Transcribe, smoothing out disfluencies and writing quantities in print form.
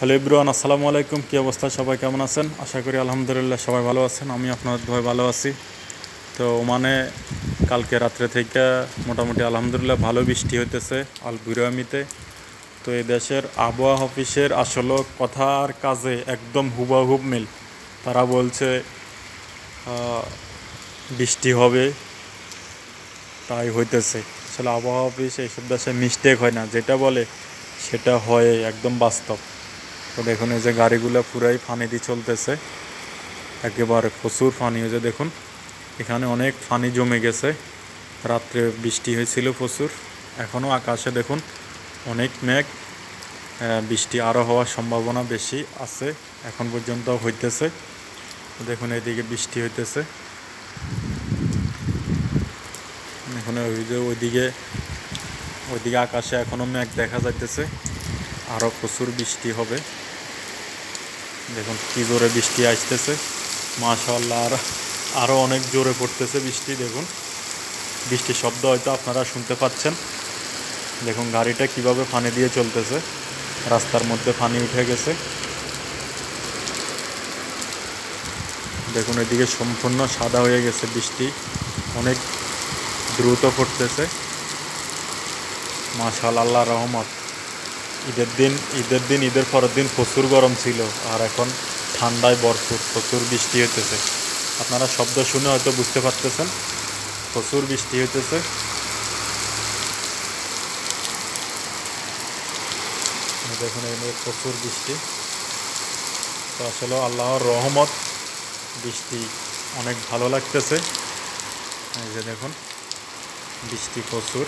Hello everyone, আসসালামু আলাইকুম। কী অবস্থা, সবাই কেমন আছেন? আশা করি আলহামদুলিল্লাহ সবাই ভালো আছেন। আমি আপনাদের দোয়ায় ভালো আছি। তো ওমানে কালকে রাত্রে থেকে মোটামুটি আলহামদুলিল্লাহ ভালো বৃষ্টি হইতেছে আল বুরামিতে। তো এই দেশের আবহাওয়া অফিসের আসলে কথা আর কাজে একদম হুবাহুব মিল। তারা বলছে বৃষ্টি হবে, তাই হইতেছে। আসলে আবহাওয়া অফিস এইসব দেশে মিস্টেক হয় না, যেটা বলে সেটা হয়, একদম বাস্তব। তো দেখুন এই যে গাড়িগুলো পুরাই পানি দিয়ে চলতেছে, একেবারে প্রচুর পানি হয়েছে। দেখুন এখানে অনেক পানি জমে গেছে, রাত্রে বৃষ্টি হয়েছিল প্রচুর। এখনও আকাশে দেখুন অনেক মেঘ, বৃষ্টি আরও হওয়ার সম্ভাবনা বেশি আছে, এখন পর্যন্ত হইতেছে। দেখুন এদিকে বৃষ্টি হইতেছে, এখন ওইদিকে আকাশে এখনও মেঘ দেখা যাইতেছে, আরও প্রচুর বৃষ্টি হবে। দেখুন কি জোরে বৃষ্টি আসতেছে, মাশাআল্লাহ। আরও অনেক জোরে পড়তেছে বৃষ্টি। দেখুন বৃষ্টির শব্দ হয়তো আপনারা শুনতে পাচ্ছেন। দেখুন গাড়িটা কিভাবে পানি দিয়ে চলতেছে, রাস্তার মধ্যে পানি উঠে গেছে। দেখুন এদিকে সম্পূর্ণ সাদা হয়ে গেছে, বৃষ্টি অনেক দ্রুত পড়তেছে। মাশাআল্লাহ, আল্লাহর রহমত। ঈদের পরের দিন প্রচুর গরম ছিল, আর এখন ঠান্ডায় ভরপুর, প্রচুর বৃষ্টি হইতেছে। আপনারা শব্দ শুনে হয়তো বুঝতে পারতেছেন, প্রচুর বৃষ্টি হইতেছে। দেখুন এই প্রচুর বৃষ্টি। তো আসলে আল্লাহর রহমত, বৃষ্টি অনেক ভালো লাগতেছে। এই যে দেখুন বৃষ্টি প্রচুর।